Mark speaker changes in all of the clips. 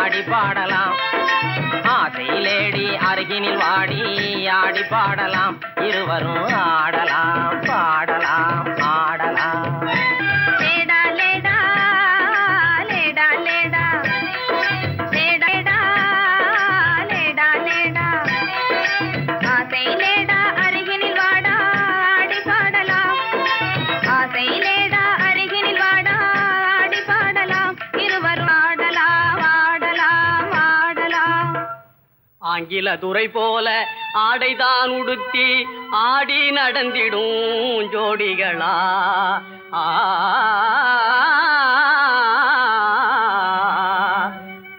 Speaker 1: ஆடி பாடலாம். ஆசை லேடி அருகினில் வாடி ஆடி பாடலாம். இருவரும் ஆடலாம் பாடலாம் ஆடலாம்.
Speaker 2: லேடா லேடா லேடா லேடா லேடா லேடா லேடா ஆசை லேடா அருகினில் வாடா ஆடி பாடலாம். ஆசை லேடா அருகினில் வாடா ஆடி பாடலாம். இருவரும் ஆடலாம் ஆடலாம் ஆடலாம்.
Speaker 1: ஆங்கில துறை போல ஆடைதான் உடுத்தி ஆடி நடந்திடும் ஜோடிகளா.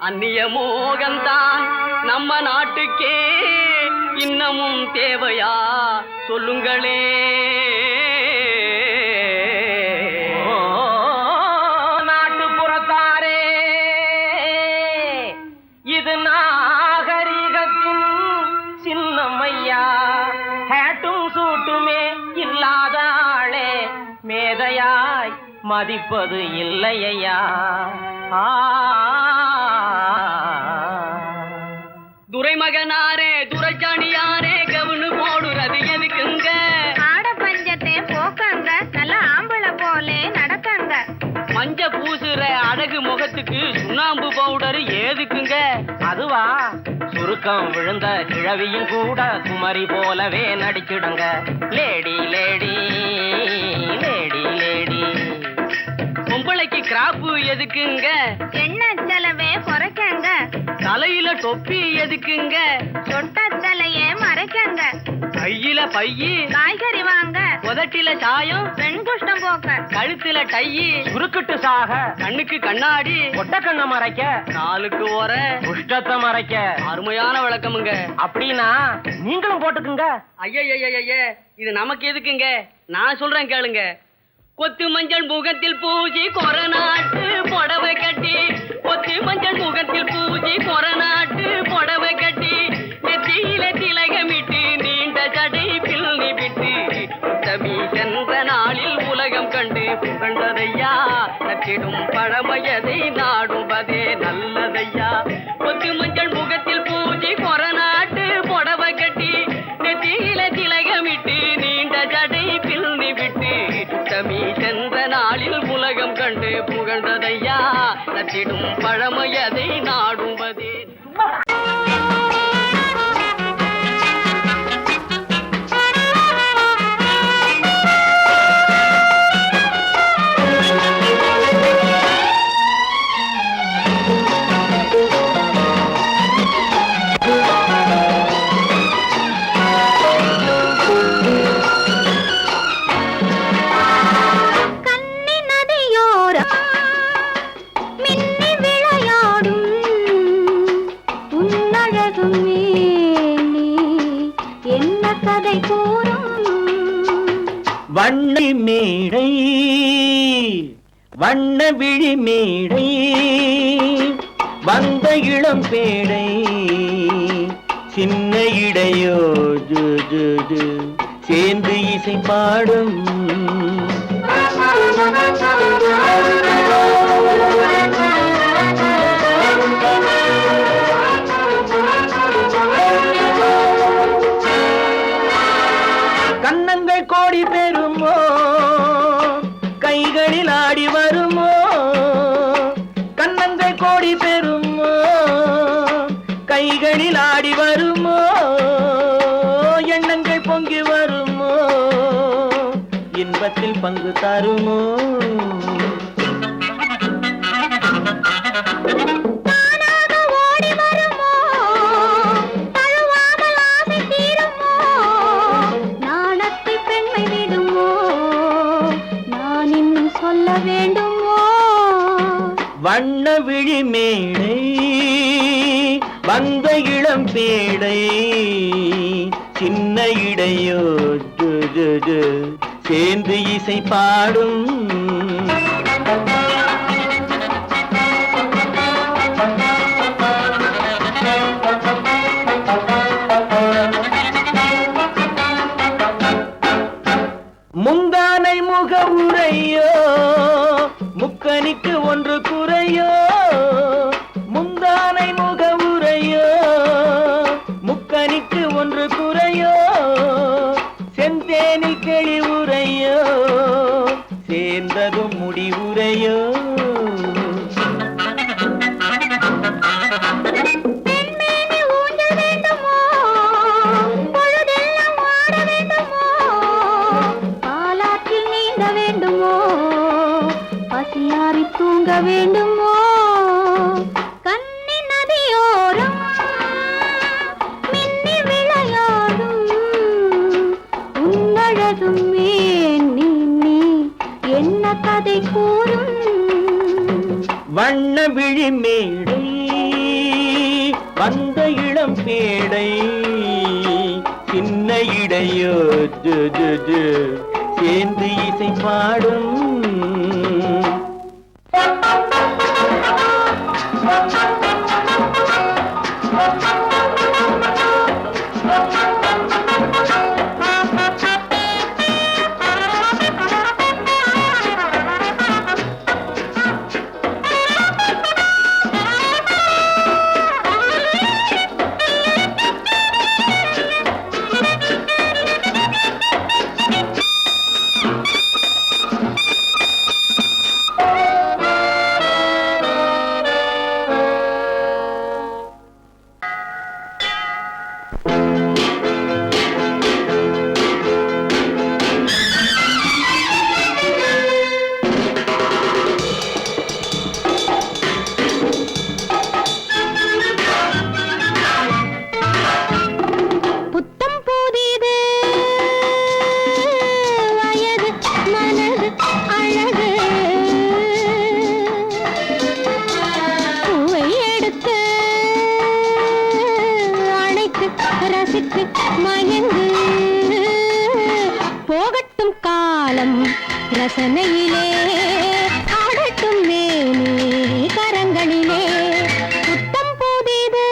Speaker 1: அந்நிய மோகம்தான் நம்ம நாட்டுக்கே இன்னமும் தேவையா சொல்லுங்களே. நாட்டுப்புறத்தாரே, இது நாகரிகத்தின் சின்னம்மையா. ஹேட்டும் சூட்டுமே இல்லாத ஆளே மேதையாய் மதிப்பது இல்லையா. துரைமகனாரே துரைச்சாணியாரே கவுனு போடுறது எதுக்குங்க?
Speaker 2: ஆட பஞ்சத்தை போக்கங்க, நல்ல ஆம்பளை போலே நடக்கங்க.
Speaker 1: மஞ்ச பூசுற அழகு முகத்துக்கு சுண்ணாம்பு பவுடர் ஏதுக்குங்க? அதுவா, சுருக்கம் விழுந்த கிழவியும் கூட குமரி போலவே நடிச்சிடுங்க. Lady lady lady lady. பொம்பளைக்கு கிராப்பு எதுக்குங்க?
Speaker 2: எண்ணெய் செலவே குறைக்கங்க.
Speaker 1: தலையில தொப்பி எதுக்குங்க?
Speaker 2: சொட்ட தலையே மறைக்கங்க.
Speaker 1: கையில பையி
Speaker 2: காய்கறி வாங்க.
Speaker 1: உதட்டில சாயம்
Speaker 2: பெண் குஷ்டம் போக்க.
Speaker 1: கழுத்துல டையி சுருக்கிட்டு சாக. கண்ணுக்கு கண்ணாடி ஒட்ட கண்ண மறைக்க. காலுக்கு ஓர குஷ்டத்தை மறைக்க. அருமையான விளக்கமுங்க. அப்படின்னா நீங்களும் போட்டுக்குங்க. ஐய இது நமக்கு எதுக்குங்க? நான் சொல்றேன் கேளுங்க. கொத்து மஞ்சள் முகத்தில் பூஜி கொரநாட்டு புடவை கட்டி. கொத்து மஞ்சள் முகத்தில் பூஜி கொரநாட்டு புடவை கட்டி. நெத்தியில திலகமிட்டு நீண்ட ஜடை பிள்ளி விட்டு. உத்தமி சென்ற நாளில் உலகம் கண்டு புகழ்ந்ததையா. நச்சிடும் பழமையதை நாடுவதே நல்லதையா. கொத்து மஞ்சள் முகத்தில் பூஜி கொரநாட்டு புடவை கட்டி. நெத்தியில திலகமிட்டு நீண்ட ஜடை பிள்ளி விட்டு. உத்தமி சென்ற நாளில் உலகம் கண்டு புகழ்ந்ததையா. நச்சிடும் பழமையதை நாடுவதே. வண்ண மேடை வண்ண விழி மேடை வந்த இளம் பேடை சின்ன இடையோ சேர்ந்து இசை பாடும். கண்ணங்கள் கோடி பெறுமோ, கைகளில் ஆடி வருமோ. கண்ணங்கள் கோடி பெறுமோ, கைகளில் ஆடி வருமோ. எண்ணங்கள் பொங்கி வருமோ, இன்பத்தில் பங்கு தருமோ. வண்ண விழி மேடை வந்த இளம் பேடை சின்ன இடையோ சேர்ந்து இசை பாடும். முந்தானை முக உரையோ, முக்கனிக்கு ஒன்று குறையோ. முந்தானை
Speaker 3: மேடை வந்த இளம் பேடை சின்ன இடையோ சேர்ந்து இசை பாடும் போகட்டும் காலம் ரசனையிலே ஆடட்டும் மேனே கரங்களிலே புத்தம் புதிது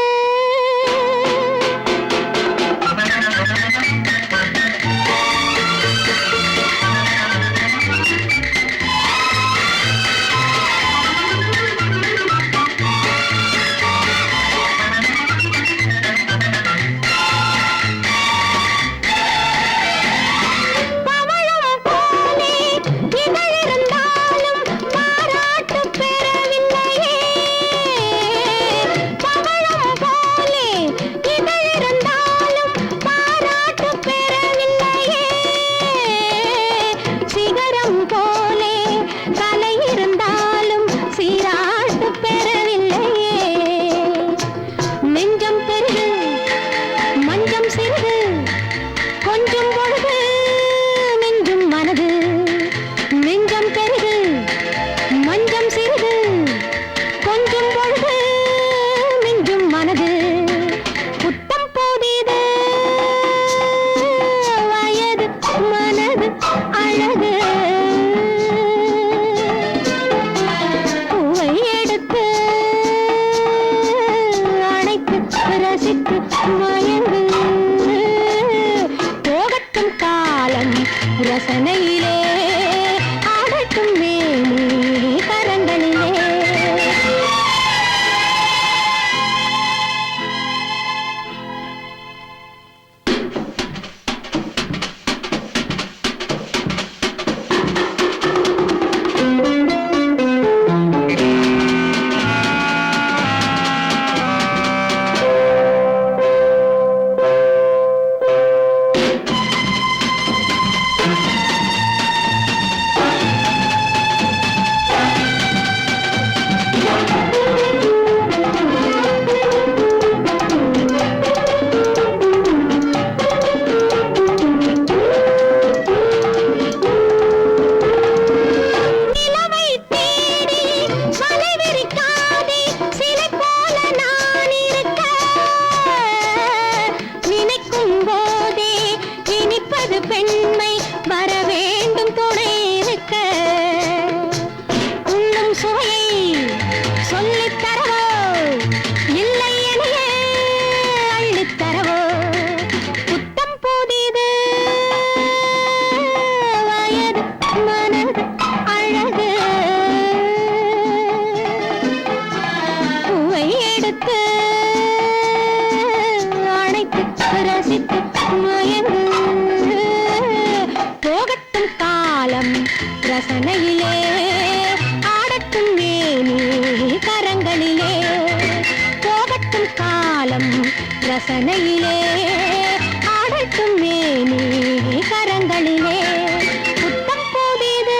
Speaker 3: போகட்டும் காலம் ரசனையிலே ஆடட்டும் மேனே கரங்களிலே பெண்மை வர வேண்டும் துணை இருக்க உண்ணும் சுவையை சொல்லித் தரவோ இல்லை எனைய அள்ளித் தரவோ புத்தம் புதிது வயது மனது அழகு பூவை எடுத்து அணைத்து ரசித்து மயங்கு போகட்டும் காலம் ரசனையிலே ஆடட்டும் மேனே கரங்களிலே போகட்டும் காலம் ரசனையிலே ஆடட்டும் மேனே கரங்களிலே புத்தம் புதிது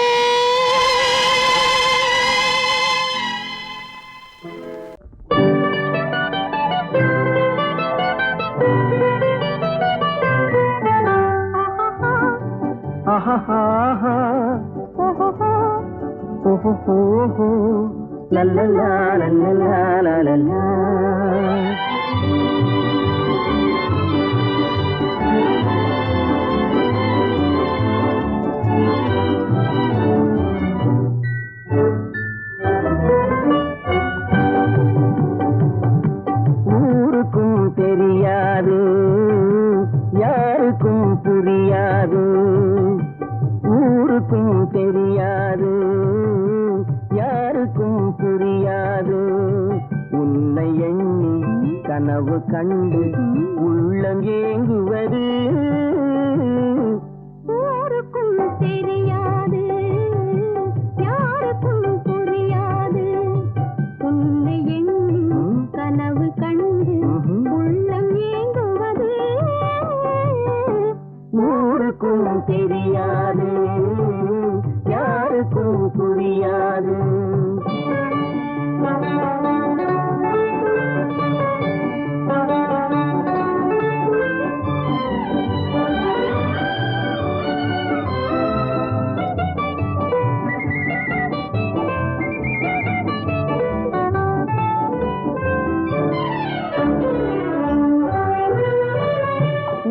Speaker 1: லல்லலா லல்லலா லல்லலா. ஊருக்கும் தெரியாது, யாருக்கும் புரியாது. ஊருக்கும் தெரியாது, யாருக்கும் புரியாது. உன்னை எண்ணி கனவு கண்டு உள்ளம் ஏங்குவது.
Speaker 3: ஊருக்கும் தெரியாது, யாருக்கும் புரியாது. உன்னை எண்ணி கனவு கண்டு உள்ளம் ஏங்குவது.
Speaker 1: ஊருக்கும் தெரியாது, யாருக்கும் புரியாது.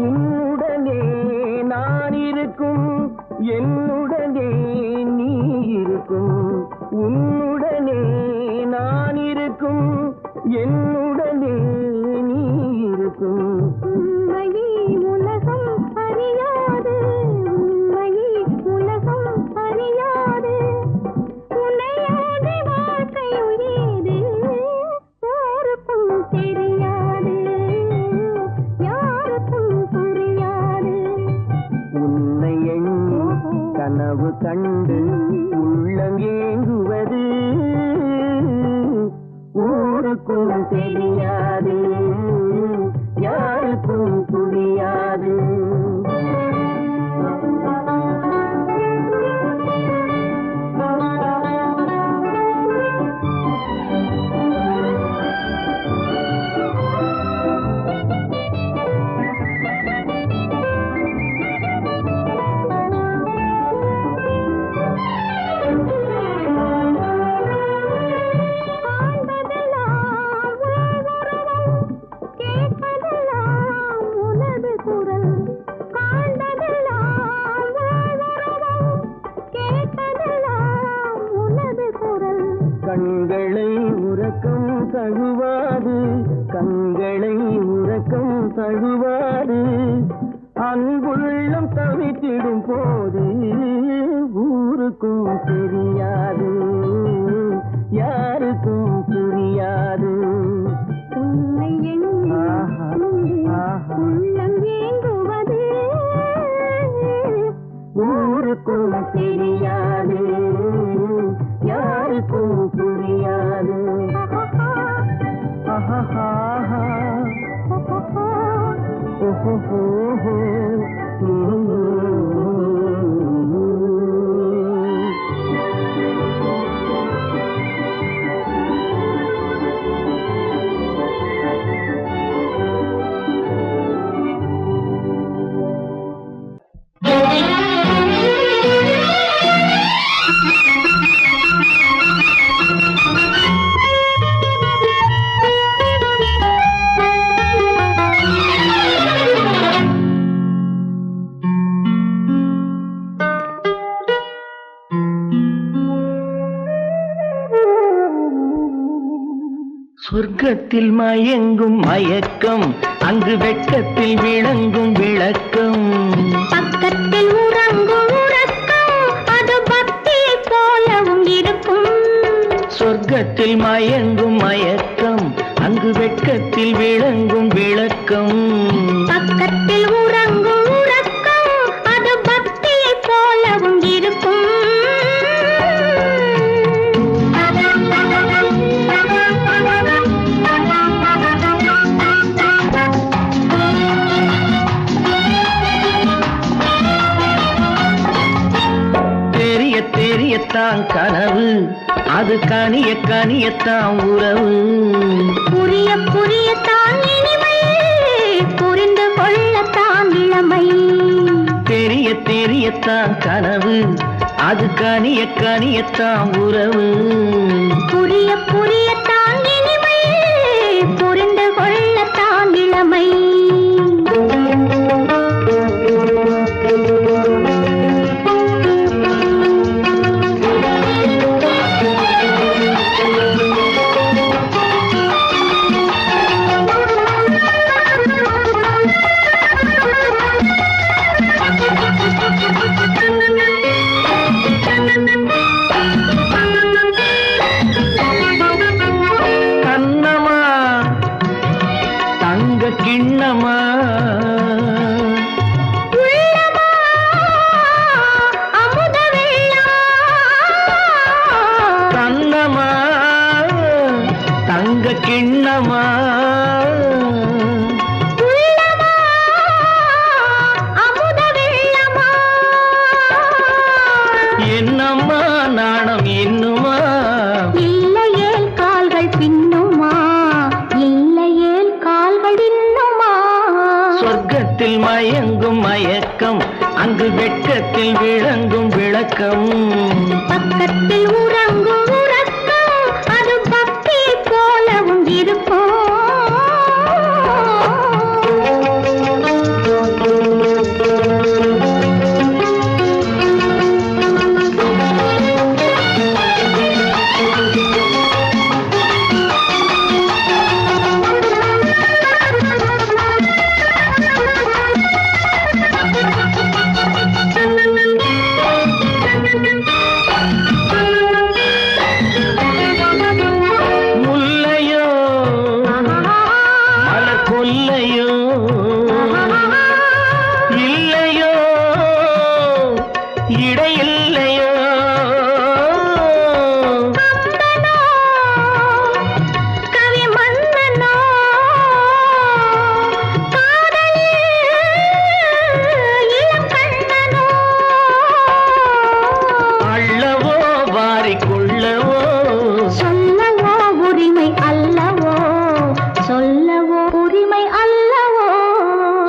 Speaker 1: உன்னுடனே நான் இருக்கும், என்னுடனே நீ இருக்கும். உன்னுடனே நான் இருக்கும், என்னுடனே நீ இருக்கும்.
Speaker 3: உண்மையை உலகம் அறியாது, உண்மையை உலகம் அறியாது. உன்னையாடி வாழ்க்கை உயேது. ஊருக்கும் தெரியாது, யாருக்கும் புரியாது.
Speaker 1: உன்னை எண்ணி கனவு கண்டு உள்ளம் ஏங்குவது. ஊருக்கும் தெரியாது, யாருக்கும் புரியாது. கண்களை உறக்கம் தழுவாது, கண்களை உறக்கம் தழுவாது. அன்புள்ளம் தவித்திடும் போது ஊருக்கும் தெரியாது, யாருக்கும் புரியாது.
Speaker 3: உன்னை எண்ணி உள்ளம் ஏங்குவது.
Speaker 1: ஊருக்கும் தெரியாது, யாருக்கும் புரியாது. சொர்க்கத்தில் மயங்கும் மயக்கம், அங்கு வெட்கத்தில் விளங்கும் விளக்கம்.
Speaker 3: பக்கத்தில் உறங்கும் உறக்கம், அது பக்தியை போலவும் இருக்கும்.
Speaker 1: சொர்க்கத்தில் மயங்கும் மயக்கம், அங்கு வெட்கத்தில் விளங்கும் விளக்கம்.
Speaker 3: பக்கத்தில் உறங்கும் உறக்கம், அது பக்தியை போலவும் இருக்கும்.
Speaker 1: தெரியத்தான் கனவு, அது கனிய கனியத்தான் உறவு.
Speaker 3: புரிய புரியத்தான் இனிமை, புரிந்து கொள்ளத்தான் இளமை.
Speaker 1: தெரியத்தான் கனவு, அது கனிய கனியத்தான் உறவு.
Speaker 3: புரிய
Speaker 4: சொர்க்கத்தில் மயங்கும் மயக்கம், அங்கு வெட்கத்தில் விளங்கும் விளக்கம்.
Speaker 3: பக்கத்தில் உறங்கும் உறக்கம், அது பக்தி போலவும் இருக்கும்.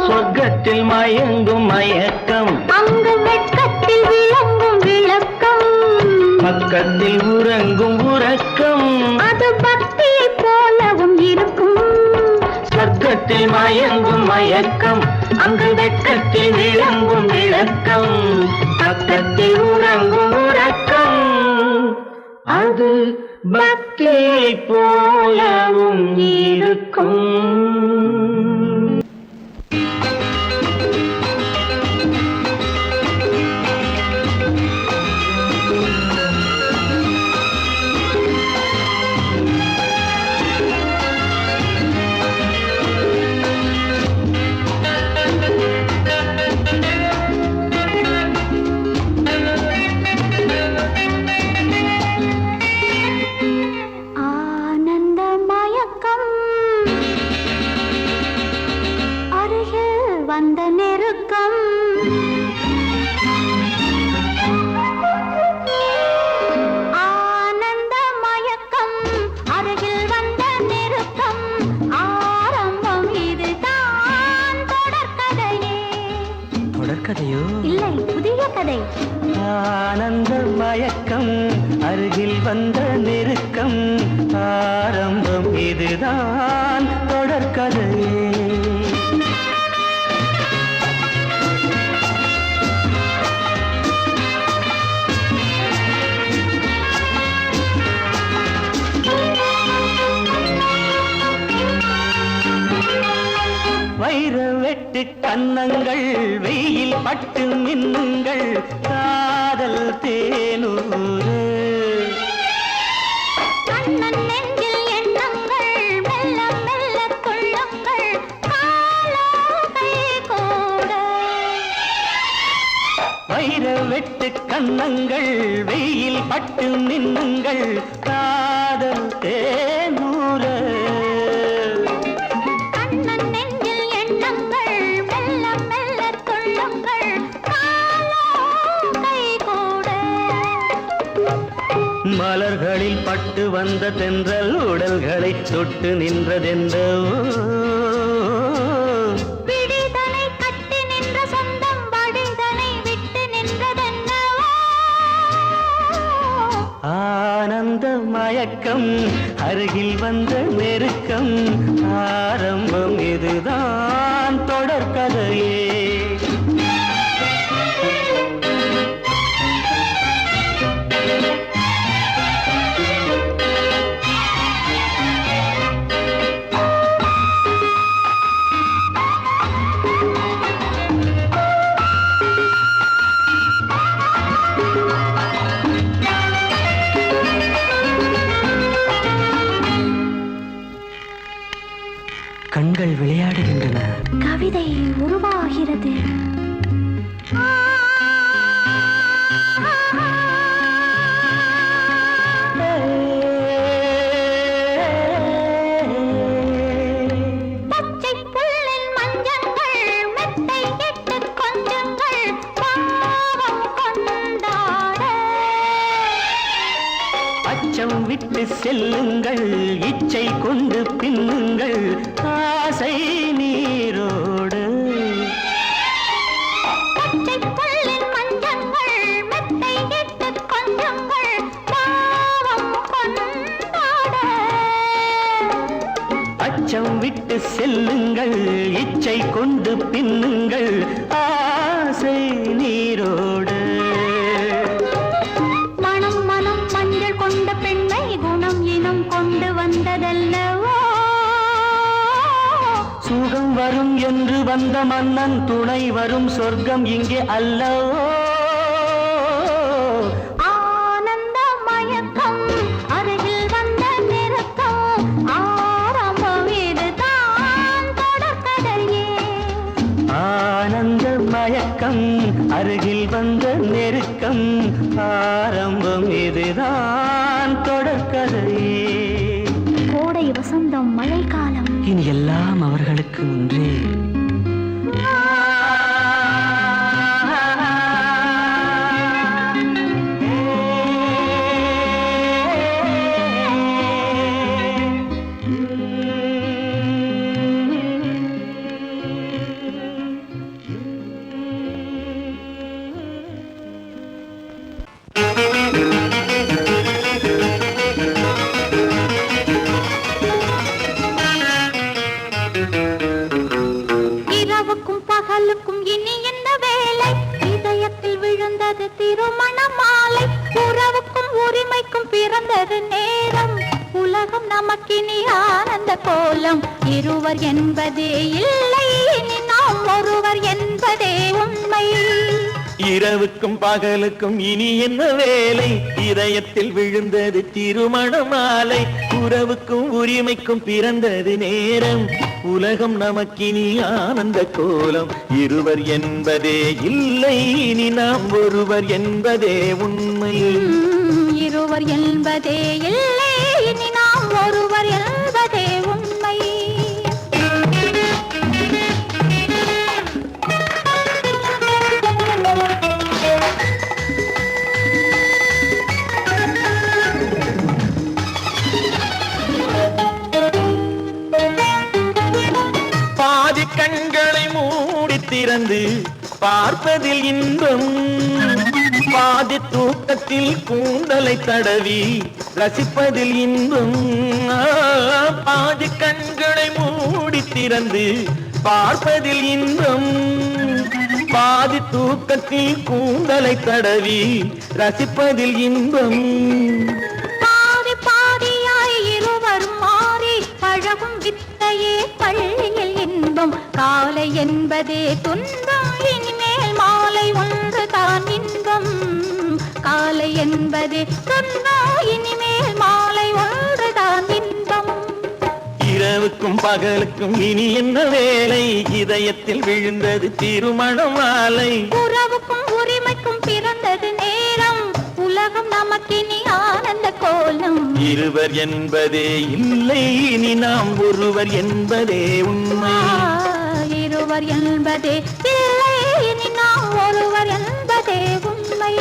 Speaker 4: சொர்க்கத்தில் மயங்கும் மயக்கம்,
Speaker 3: அங்கு வெட்கத்தில் விளங்கும் விளக்கம்.
Speaker 4: பக்கத்தில் உறங்கும் உறக்கம்,
Speaker 3: அது பக்தி போலவும் இருக்கும்.
Speaker 4: சொர்க்கத்தில் மயங்கும் மயக்கம், அங்கு வெட்கத்தில் விளங்கும் விளக்கம். பக்கத்தில் உறங்கும் உறக்கம், அது பக்தி போலவும் இருக்கும்.
Speaker 3: வந்த நெருக்கம், ஆனந்த மயக்கம், அருகில் வந்த நெருக்கம். ஆரம்பம் இதுதான் தொடர்கதையே.
Speaker 4: தொடர்கதையோ?
Speaker 3: இல்லை, புதிய கதை.
Speaker 4: ஆனந்த மயக்கம், அருகில் வந்த நெருக்கம். ஆரம்பம் இதுதான் தொடர்கதையே. வைர வெட்டு கன்னங்கள், வெயில் பட்டு மின்னுங்கள், காதல் தேனூறு.
Speaker 3: கண்ணன் நெஞ்சில் எண்ணங்கள், மெல்ல மெல்ல துள்ளங்கள், காலம் கை கூட.
Speaker 4: வைர வெட்டு கன்னங்கள், வெயில் பட்டு மின்னுங்கள், காதல் தேனூறு. மலர்களில் பட்டு வந்த தென்றல் உடல்களை தொட்டு நின்றதென்றோ.
Speaker 3: விழிதனை கட்டி நின்ற சொந்தம் வழிதனை விட்டு நின்றதென்னோ.
Speaker 4: ஆனந்த மயக்கம், அருகில் வந்த நெருக்கம். ஆரம்பம் இதுதான் தொடர்கதையே. கண்கள் விளையாடுகின்றன,
Speaker 3: கவிதை உருவாகிறது. பச்சை புல்லின் மஞ்சங்கள், மெத்தை இட்டு கொஞ்சங்கள், பாவம் கொண்டாட.
Speaker 4: அச்சம் விட்டு செல்லுங்கள், இச்சை கொண்டு பின்னுங்கள், ஆசை நீரோடு. அச்சம் விட்டு செல்லுங்கள், இச்சை கொண்டு பின்னுங்கள், ஆசை நீரோடு.
Speaker 3: மனம் மனம் மஞ்சள் கொண்ட பெண்ணை குணம் இனம் கொண்டு வந்ததல்லவோ.
Speaker 4: சுகம் வரும் என்று வந்த மன்னன் துணை வரும் சொர்க்கம் இங்கே அல்லவோ.
Speaker 3: ஆனந்த மயக்கம் அருகில் வந்த நெருக்கம், ஆரம்பம் இதுதான் தொடர்கதையே.
Speaker 4: ஆனந்த மயக்கம் அருகில் வந்த நெருக்கம், ஆரம்பம் இதுதான் தொடர்கதையே.
Speaker 3: கோடை வசந்தம் மழைக்காலம்
Speaker 4: இனி எல்லாம் அவர்களுக்கு ஒன்றே.
Speaker 3: இரவுக்கும் பகலுக்கும் இனி என்ன வேலை, இதயத்தில் விழுந்தது திருமண மாலை. உறவுக்கும் உரிமைக்கும் பிறந்தது நேரம், உலகம் நமக்கினி ஆனந்த கோலம். இருவர் என்பதே இல்லை, இனி நாம் ஒருவர் என்பதே உண்மை.
Speaker 4: இரவுக்கும் பகலுக்கும் இனி என்ன வேலை, இதயத்தில் விழுந்தது திருமண மாலை. உறவுக்கும் உரிமைக்கும் பிறந்தது நேரம், உலகம் நமக்கினி ஆனந்த கோலம். இருவர் என்பதே இல்லை, இனி நாம் ஒருவர் என்பதே உண்மை.
Speaker 3: இருவர் என்பதே இல்லை, இனி நாம் ஒருவர் என்பதே உண்மை.
Speaker 4: பாதி கண்களை மூடி திறந்து பார்ப்பதில் இன்பம், பாதி தூக்கத்தில் கூந்தலை தடவி ரசிப்பதில் இன்பம். பாதி கண்களை மூடி திறந்து பார்ப்பதில் இன்பம், பாதி தூக்கத்தில் கூந்தலை தடவி ரசிப்பதில் இன்பம்.
Speaker 3: பாதி பாதியாய் இருவரும் மாறி பழகும் வித்தையே பள்ளியில் இன்பம். காலை என்பதே துன்பம், இனிமேல் மாலை ஒன்று தான் இன்பம். காலை என்பதே துன்பம், இனிமேல் மாலை ஒன்று தான் இன்பம்.
Speaker 4: இரவுக்கும் பகலுக்கும் இனி என்ன வேலை, இதயத்தில் விழுந்தது திருமண மாலை.
Speaker 3: உறவுக்கும் உரிமைக்கும் பிறந்தது நேரம், உலகம் நமக்கினி ஆனந்த கோலம்.
Speaker 4: இருவர் என்பதே இல்லை, இனி நாம் ஒருவர் என்பதே உண்மை.
Speaker 3: இருவர் என்பதே இல்லை, இனி நாம் ஒருவர் என்பதே உண்மை.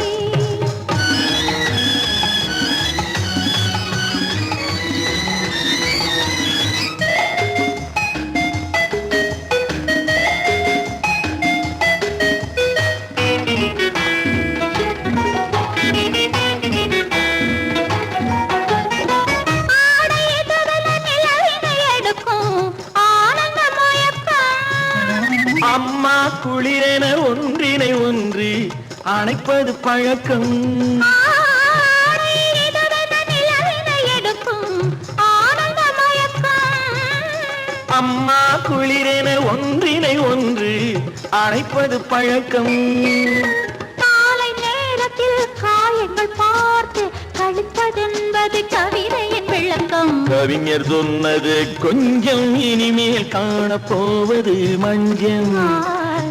Speaker 4: அம்மா குளிரென ஒன்றினை ஒன்று அணைப்பது பழக்கம். அம்மா குளிரென ஒன்றினை ஒன்று அணைப்பது பழக்கம்.
Speaker 3: காலை நேரத்தில் காயங்கள் பார்த்து கழிப்பதென்பது கவிதையின் விளக்கம்.
Speaker 4: கவிஞர் சொன்னது கொஞ்சம், இனிமேல் காணப்போவது மஞ்சம்.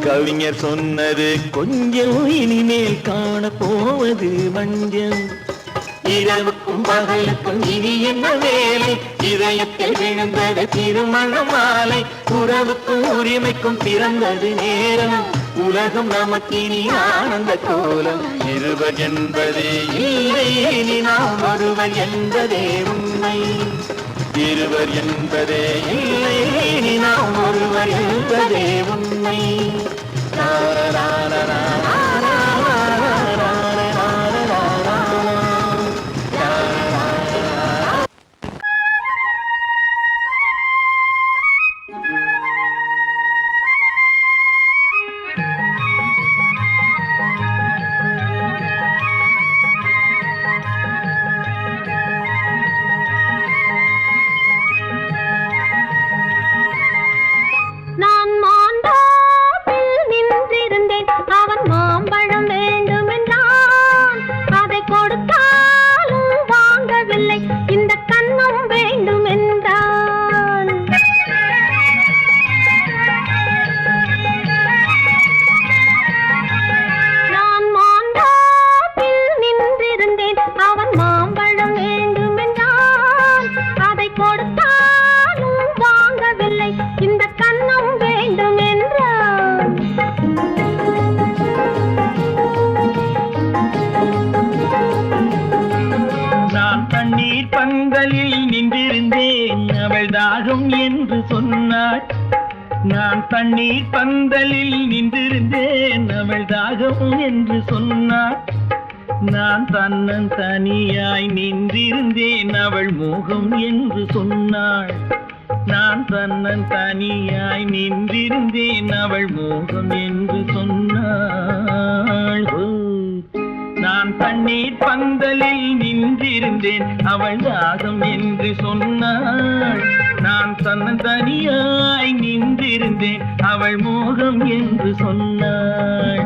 Speaker 4: கவிஞர் சொன்னது கொஞ்சம், இனிமேல் காணப்போவது மஞ்சம். இரவுக்கும் பகலுக்கும் இனி என்ன வேலை, இதயத்தில் விழுந்தது திருமண மாலை. உறவுக்கும் உரிமைக்கும் பிறந்தது நேரம், உலகம் நமக்கினி ஆனந்த கோலம். இருவர் என்பதே இல்லை, இனி நாம் ஒருவர் என்பதே உண்மை. இருவர் என்பதே இல்லை, இனி நாம் ஒருவர் என்பதே உண்மை.
Speaker 5: சொன்னாள். நான் தண்ணீர் பந்தலில் நின்றிருந்தேன் அவள் தாகம் என்று சொன்னாள். நான் தன்னன் தனியாய் நின்றிருந்தேன் அவள் மோகம் என்று சொன்னாள். நான் தன்னன் தனியாய் நின்றிருந்தேன் அவள் மோகம் என்று சொன்னாள். நான் தண்ணீர் பந்தலில் நின்றிருந்தேன் அவள் தாகம் என்று சொன்னாள். நான் தன்னன் தனியாய் நின்றிருந்தேன் அவள் மோகம் என்று சொன்னாள்.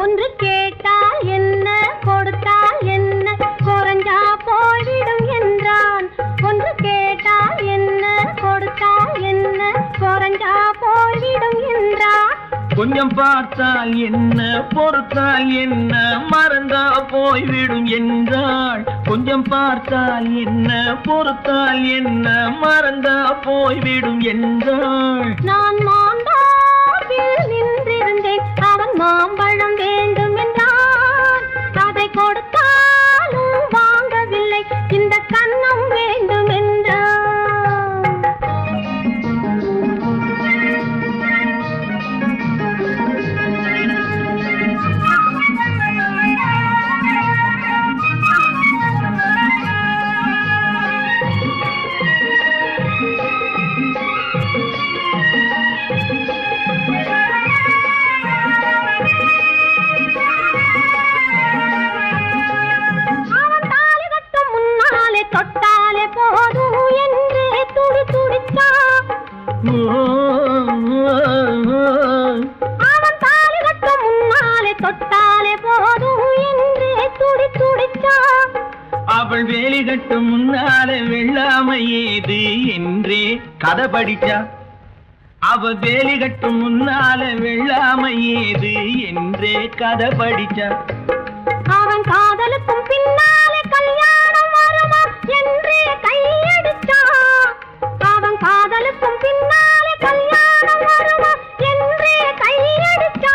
Speaker 3: ஒன்று கேட்டால் என்ன கொடுத்தால் என்ன குறைஞ்சா போய்விடும் என்றான். ஒன்று கேட்டால் என்ன கொடுத்தால் என்ன குறைஞ்சா போய்விடும் என்றான்.
Speaker 5: கொஞ்சம் பார்த்தால் என்ன பொறுத்தால் என்ன மறந்தா போய்விடும் என்றாள். கொஞ்சம் பார்த்தால் என்ன பொறுத்தால் என்ன மறந்தா போய்விடும் என்றாள்.
Speaker 3: நான் மாந்தாவில் நின்றிருந்தேன் அவன் மாம்பழம் வேண்டும் என்றான். அதை கொடுத்தாலும் வாங்கவில்லை இந்த கன்னம் வேண்டும் என்றான். தொட்டாலே போதும் என்று துடி துடிச்சா. அவன் தாலி கட்ட முன்னாலே தொட்டாலே போதும் என்று துடி துடிச்சா.
Speaker 5: அவள் வேலி கட்டும் முன்னாலே வெள்ளாமை ஏது என்றே கதை படிச்சா. அவள் வேலி கட்டும் முன்னாலே வெள்ளாமை ஏது என்றே கதை படிச்சா.
Speaker 3: அவன் காதலுக்கும் பின்னாலே கல்யாணம் வருமா என்றே கையடிச்சா. அவன் காதலுக்கும் பின்னாலே கல்யாணம் வருமா என்றே கையடிச்சா.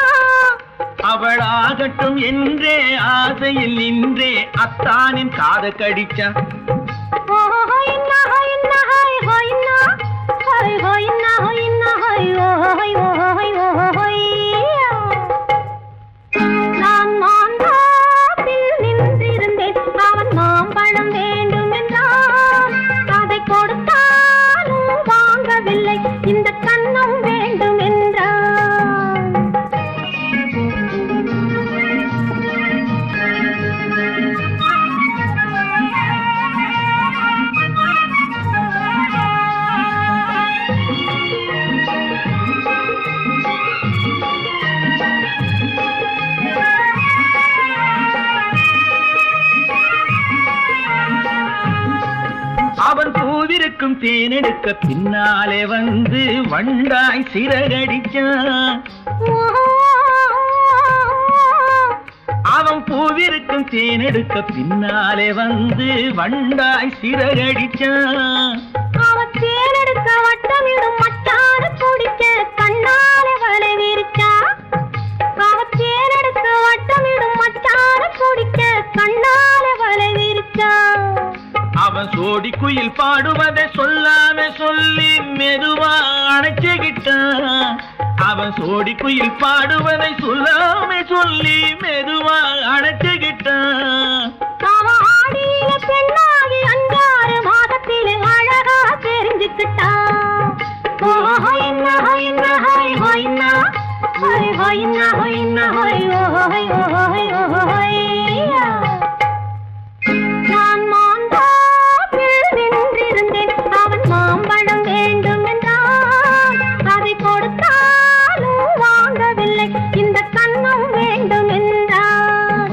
Speaker 5: அவள் ஆகட்டும் என்றே ஆசையில் நின்றே அத்தானின் காத கடிச்சா.
Speaker 3: நான் மாந்தாப்பில் நின்றிருந்தேன் அவன் மாம்பழம் வேண்டும் என்றான். அதை கொடுத்தாலும் வாங்கவில்லை இந்த கன்னம் வேண்டும் என்றான்.
Speaker 5: அவன் பூவிருக்கும் தேனெடுக்க பின்னாலே வந்து வண்டாய் சிறகடிச்சான். அவன் பூவிருக்கும் தேனெடுக்க பின்னாலே வந்து வண்டாய் சிறகடிச்சான்.
Speaker 3: அவன் தேனெடுக்க வட்டமிடும் மச்சான குடிக்க கண்ணாலே வலை விரிச்சா. அவன் தேனெடுக்க வட்டமிடும் மச்சான குடிக்க கண்ணாலே வலை விரிச்சா.
Speaker 5: அவன் சோடி குயில் பாடுவதை சொல்லாம சொல்லி மெதுவா அணைச்சுக்கிட்டான். அவன் சோடி குயில் பாடுவதை சொல்லாம சொல்லி மெதுவா அணைச்சுக்கிட்டான்.
Speaker 3: அவன் ஆடியில பெண்ணாகி 5-6 மாதத்திலே அழகா தெரிஞ்சுக்கிட்டான். நான் மாந்தாப்பில் நின்றிருந்தேன் அவன் மாம்பழம் வேண்டும் என்றான். அதை கொடுத்தாலும் வாங்கவில்லை இந்த கன்னம் வேண்டும் என்றான்.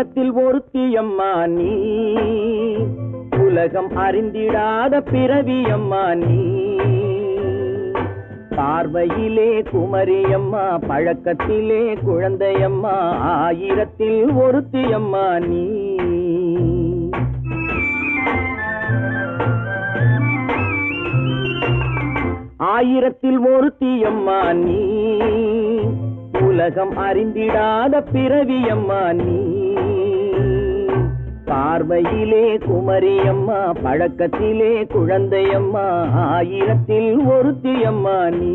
Speaker 4: ஆயிரத்தில் ஒருத்தி அம்மா நீ, உலகம் அறிந்திடாத பிறவி அம்மா நீ. பார்வையிலே குமரியம்மா, பழக்கத்திலே குழந்தையம்மா, ஆயிரத்தில் ஒருத்தி அம்மா நீ. ஆயிரத்தில் ஒருத்தி அம்மா நீ, உலகம் அறிந்திடாத பிறவி அம்மா நீ. பார்வையிலே குமரியம்மா, பழக்கத்திலே குழந்தையம்மா, ஆயிரத்தில் ஒருத்தி அம்மா நீ.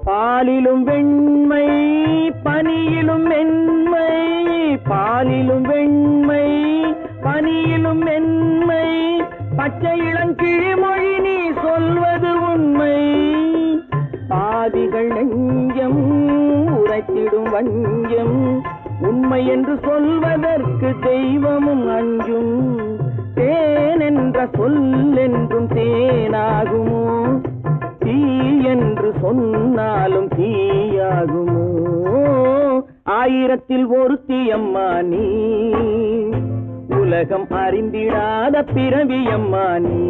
Speaker 4: பாலிலும் வெண்மை பனியிலும் மென்மை, பாலிலும் வெண்மை பனியிலும் மென்மை, பச்சை இளங்கிழிமொழி நீ சொல்வது உண்மை. பாதிகள் நெஞ்சம் உரைத்திடும் வஞ்சம், உண்மை என்று சொல்வதற்கு தெய்வமும் அஞ்சும். தேன் என்ற சொல் என்றும் தேனாகுமோ, தீ என்று சொன்னாலும் தீயாகுமோ. ஆயிரத்தில் ஒருத்தி அம்மா நீ, உலகம் அறிந்திடாத பிறவி அம்மா நீ.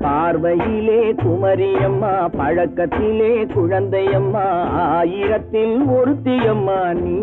Speaker 4: பார்வையிலே குமரியம்மா, பழக்கத்திலே குழந்தையம்மா, ஆயிரத்தில் ஒருத்தி அம்மா நீ.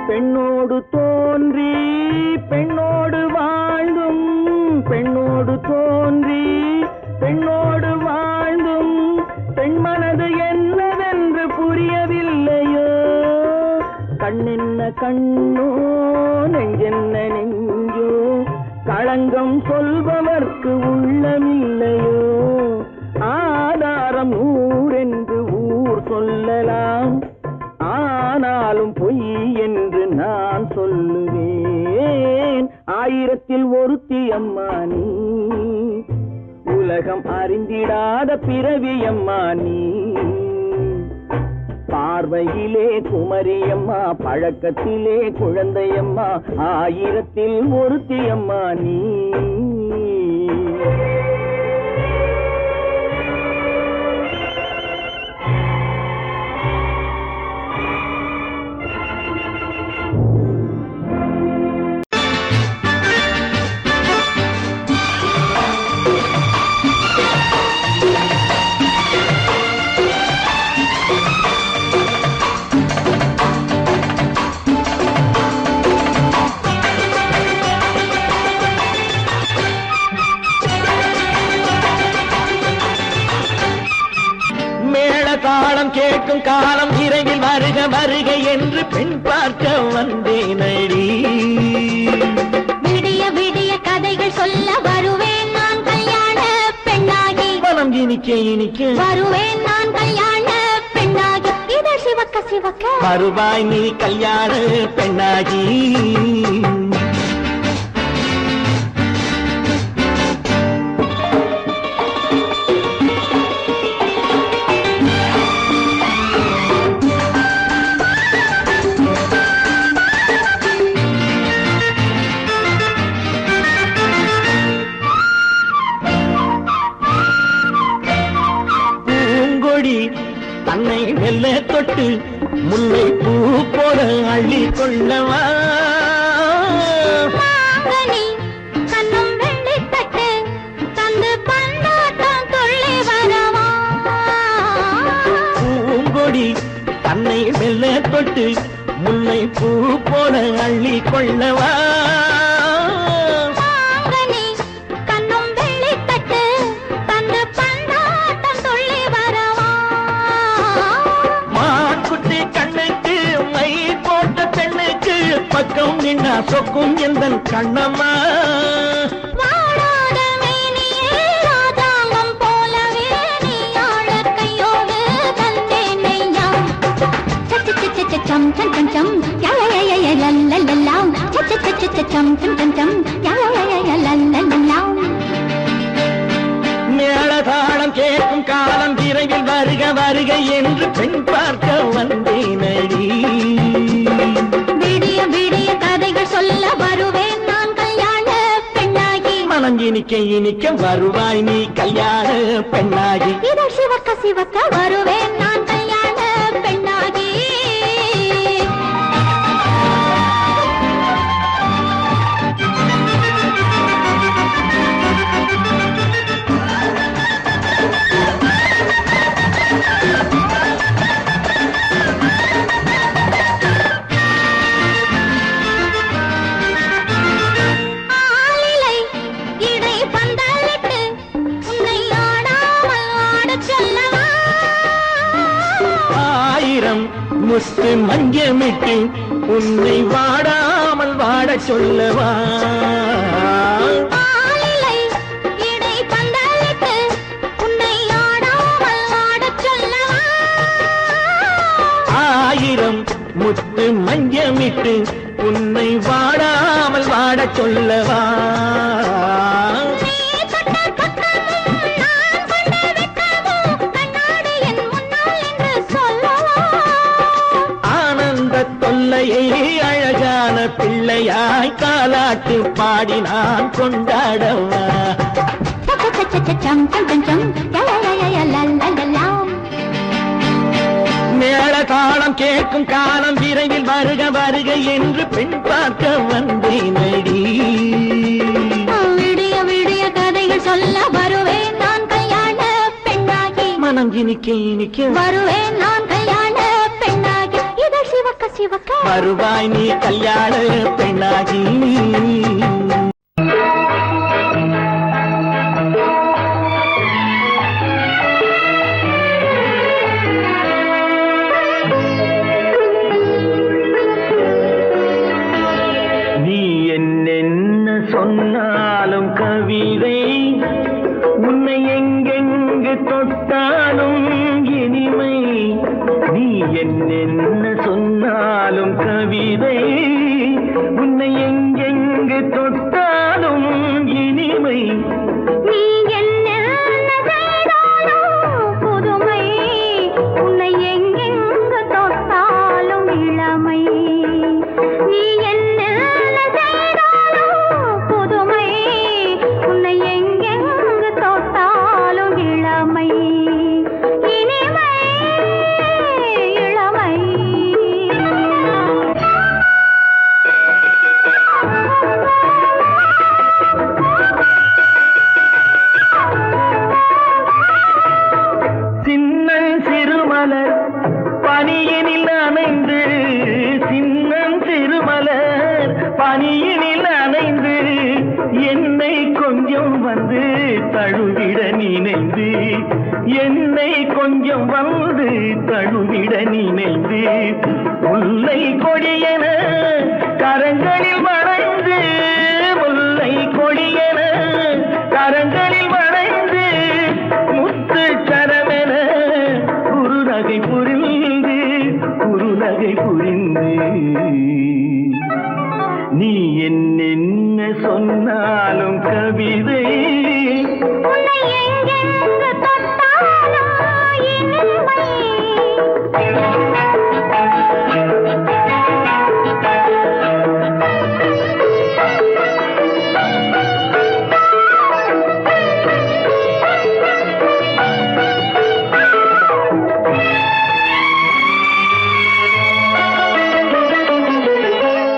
Speaker 4: பெண்ணோடு தோன்றி பெண்ணோடு வாழ்ந்தும், பெண்ணோடு தோன்றி பெண்ணோடு வாழ்ந்தும், பெண்மனது என்னவென்று புரியவில்லையோ. கண்ணென்ன கண்ணோ, நெஞ்சென்ன நெஞ்சோ, களங்கம் சொல்பவர்க்கு உள்ளமில்லையோ. ஆதாரம் ஊரென்று ஊர் சொல்லலாம், ஆனாலும் பொய் என்று நான் சொல்லுவேன். ஆயிரத்தில் ஒருத்தி அம்மா நீ, உலகம் அறிந்திடாத பிறவி அம்மா நீ. பார்வையிலே குமரியம்மா, பழக்கத்திலே குழந்தையம்மா, ஆயிரத்தில் ஒருத்தி அம்மா நீ. தாளம் கேட்கும் காலம் விரைவில் வருக வருக என்று பெண் பார்க்க வந்தேனடி.
Speaker 3: விடிய விடிய கதைகள் சொல்ல வருவேன் நான் கல்யாண பெண்ணாகி,
Speaker 4: மனம் இனிக்க இனிக்க
Speaker 3: வருவேன் நான் கல்யாண பெண்ணாகி, இதழ் சிவக்க சிவக்க
Speaker 4: வருவாய் நீ கல்யாண பெண்ணாகி. தன்னை மெல்ல தொட்டு முல்லை பூ போல அள்ளி கொள்ளவா,
Speaker 3: கண்ணும் வெள்ளி தட்டு தந்து பந்தாட்டம் துள்ளி வரவா.
Speaker 4: பூங்கொடி தன்னை மெல்ல தொட்டு முல்லை பூ போல அள்ளி கொள்ளவா,
Speaker 3: கண்ணும் வெள்ளி தட்டு தந்து பந்தாட்டம் துள்ளி வரவா.
Speaker 4: மாக்குட்டி பார்க்கும் எந்தன் கண்ணம்மா
Speaker 3: வாடாத மேனியே ராஜாங்கம் போலவே நீ ஆள கையோடு தந்தேனையா சம் சம் சம் சம் யா யா யா யா லல்லல்லா சம் சம் சம் சம் யா யா யா லல்லல்லா
Speaker 4: மேளதாளம் கேட்கும் காலம் விரைவில் வருக வருக என்று பெண் பார்க்க வந்தேனடி
Speaker 3: விடிய விடிய கதைகள் சொல்ல வருவேன் நான் கல்யாண பெண்ணாகி
Speaker 4: மனம் இனிக்க இனிக்க வருவாய் நீ கல்யாண பெண்ணாகி
Speaker 3: இதழ் சிவக்க சிவக்க வருவேன் நான் கல்யாண பெண்ணாகி ஆலிலை இடை பந்தலிட்டு உன்னை ஆடாமல் ஆடச் சொல்லவா
Speaker 4: ஆயிரம் முத்து மஞ்சமிட்டு உன்னை வாடாமல் வாடச் சொல்லவா
Speaker 3: ஆலிலை இடை பந்தலிட்டு உன்னை ஆடாமல் ஆடச் சொல்லவா
Speaker 4: ஆயிரம் முத்து மஞ்சமிட்டு உன்னை வாடாமல் வாடச் சொல்லவா
Speaker 3: நீ தொட்ட பக்கமும் நான் கொண்ட வெட்கமும் கண்ணாடி என் முன்னால் என்று சொல்லவா
Speaker 4: ஆனந்த தொல்லையை அழகான பிள்ளையாய் காலாட்டு பாடி நான் கொண்டாடவா
Speaker 3: சம் சம் சம் சம் யா யா யா லல்லல்லா
Speaker 4: மேளதாளம் கேட்கும் காலம் விரைவில் வருக வருக என்று பெண் பார்க்க வந்தேனடி
Speaker 3: விடிய விடிய கதைகள் சொல்ல வருவேன் நான் கல்யாண பெண்ணாகி
Speaker 4: மனம் இனிக்க இனிக்க
Speaker 3: வருவேன் நான் கல்யாண பெண்ணாகி இதழ் சிவக்க சிவக்க
Speaker 4: வருவாய் நீ கல்யாண பெண்ணாகி நீ என்னென்ன சொன்னாலும் கவிதை உன்னை எங்கெங்கு தொட்டாலும் இனிமை நீ என்னென்ன சொன்னாலும் கவிதை உன்னை எங்கெங்கு தொட்டாலும் இனிமை
Speaker 3: நீ என்ன செய்தாலும் புதுமை உன்னை எங்கெங்கு தொட்டாலும் இளமை நீ என்ன செய்தாலும் புதுமை உன்னை எங்கெங்கு தொட்டாலும் இளமை இனிமை இளமை
Speaker 4: சின்னன் சிறுமலர் பனியினில் அணைந்து சின்னன் சிறுமலர் பனியினில் அணைந்து என்னை கொஞ்சம் வந்து தழுவிட நினைந்து என்னை கொஞ்சம் வந்து தழுவிட நினைந்து முல்லை கொடியென கரங்களில் வளைந்து முல்லை கொடியென கரங்களில் வளைந்து முத்து சரமென குறுநகை புரிந்து குறுநகை புரிந்து நீ என்னென்ன சொன்னாலும் கவிதை
Speaker 3: உன்னை எங்கெங்கு தொட்டாலும் இனிமை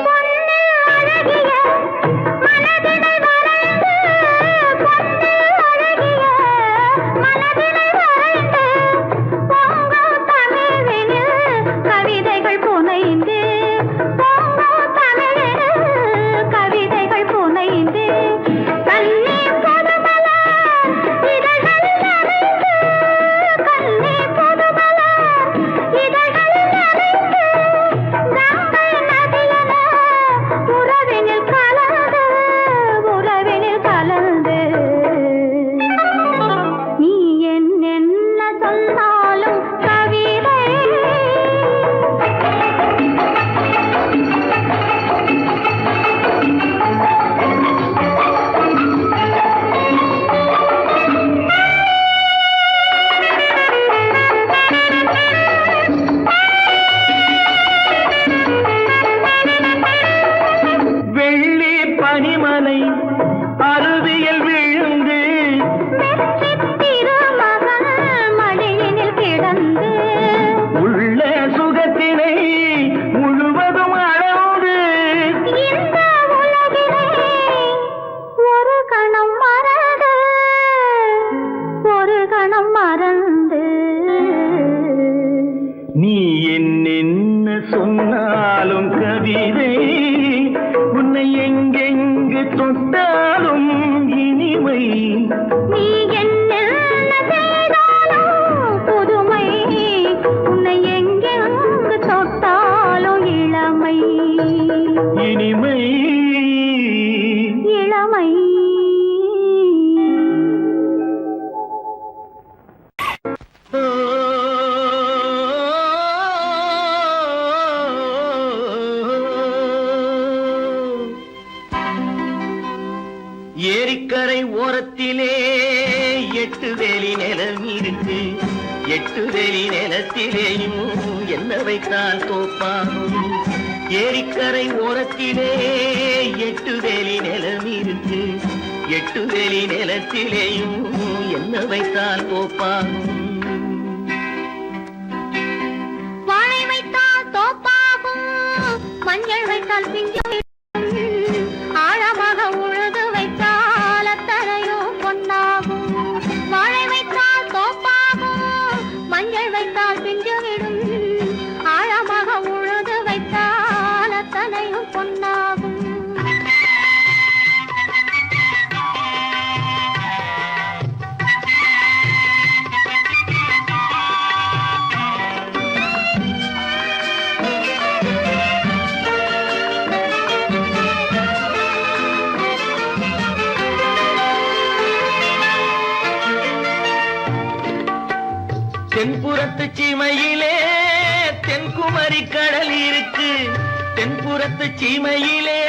Speaker 3: பொன்னு அழகிய மனதினை வரைந்து
Speaker 5: கொல்லிமலை அருவியல் விழுந்து
Speaker 3: மழையினில் கிடந்து
Speaker 5: உள்ள சுகத்தினை முழுவதும் அளந்து
Speaker 3: இந்த உலகிலே ஒரு கணம் மறந்து
Speaker 5: நீ என்ன சொன்னாலும் கவிதை உன்னை எங்கெங்கு தொட்டாலும் இனிமை
Speaker 3: நீ என்ன செய்தாலும் புதுமை உன்னை எங்கெங்கு தொட்டாலும் இளமை
Speaker 5: இனிமை
Speaker 3: இளமை
Speaker 4: ஏரிக்கரை ஓரத்திலே 8 வேலி நிலம் இருக்கு 8 வேலி நிலத்திலேயும் என்ன வைத்தால் தோப்பாகும் ஏரிக்கரை ஓரத்திலே 8 வேலி நிலம் இருக்கு 8 வேலி நிலத்திலேயும் என்ன வைத்தால் தோப்பாகும்
Speaker 3: வாழை வைத்தால் தோப்பாகும் மஞ்சள் வைத்தால் பிஞ்சு ஆழமாக உழுது வைத்தால் அத்தனையோ பொன்னாகும் வாழை வைத்தால் தோப்பாகும் மஞ்சள் வைத்தால் பிஞ்சு விடும் ஆழமாக உழுது வைத்தால் அத்தனையும் பொன்னாகும்
Speaker 4: தென்புறத்து சீமையிலே தென்குமரி கடல் இருக்கு தென்புறத்து சீமையிலே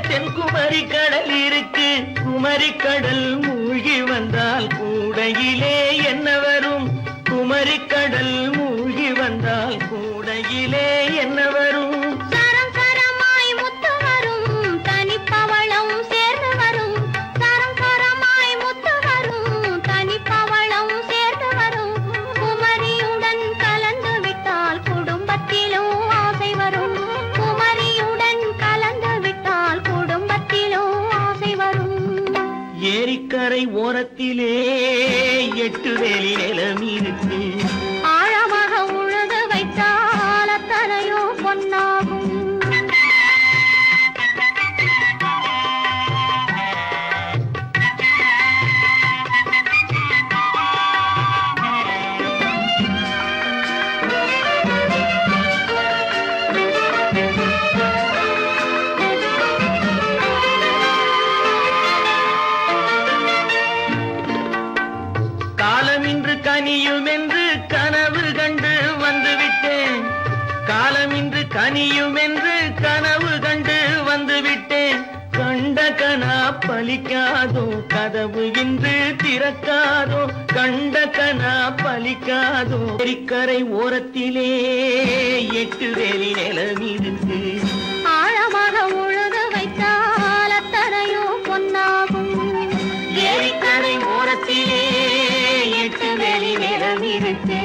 Speaker 4: தென்குமரி கடல் இருக்கு குமரி கடல் மூழ்கி வந்தால் கூடையிலே என்ன வரும் குமரி கடல் மூழ்கி வந்தால் கூடையிலே என்ன வரும்
Speaker 3: சரம் சரமாய் முத்து வரும் தனிப்பவளம் சேர்ந்து வரும் சரம் சரமாய் முத்து வரும் தனிப்பவளம் சேர்ந்து வரும் குமரியுடன் கலந்து விட்டால் குடும்பத்திலும் ஆசை வரும் குமரியுடன் கலந்து விட்டால் குடும்பத்திலும் ஆசை வரும்
Speaker 4: ஏரிக்கரை ஓரத்திலே 8 வேலி நிலம் இருக்கு
Speaker 3: ஆழமாக உழுது வைத்தால் அத்தனையோ பொன்னாகும்
Speaker 4: காலமின்று கனியும் என்று கனவு கண்டு வந்துவிட்டேன் காலமின்று கனியும் என்று கனவு கண்டு வந்துவிட்டேன் கண்ட கனா பலிக்காதோ கதவு இன்று திறக்காதோ கண்ட கனா பலிக்காதோ ஏரிக்கரை ஓரத்திலே 8 வேலி நிலம் இருக்கு
Speaker 3: ஆழமாக உழுது வைத்தால் அத்தனையோ பொன்னாகும்
Speaker 4: ஏரிக்கரை ஓரத்திலே 8 வேலி நிலம் இருக்கு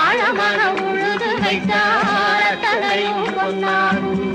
Speaker 3: ஆழமாக உழுது வைத்தால் அத்தனையோ பொன்னாகும்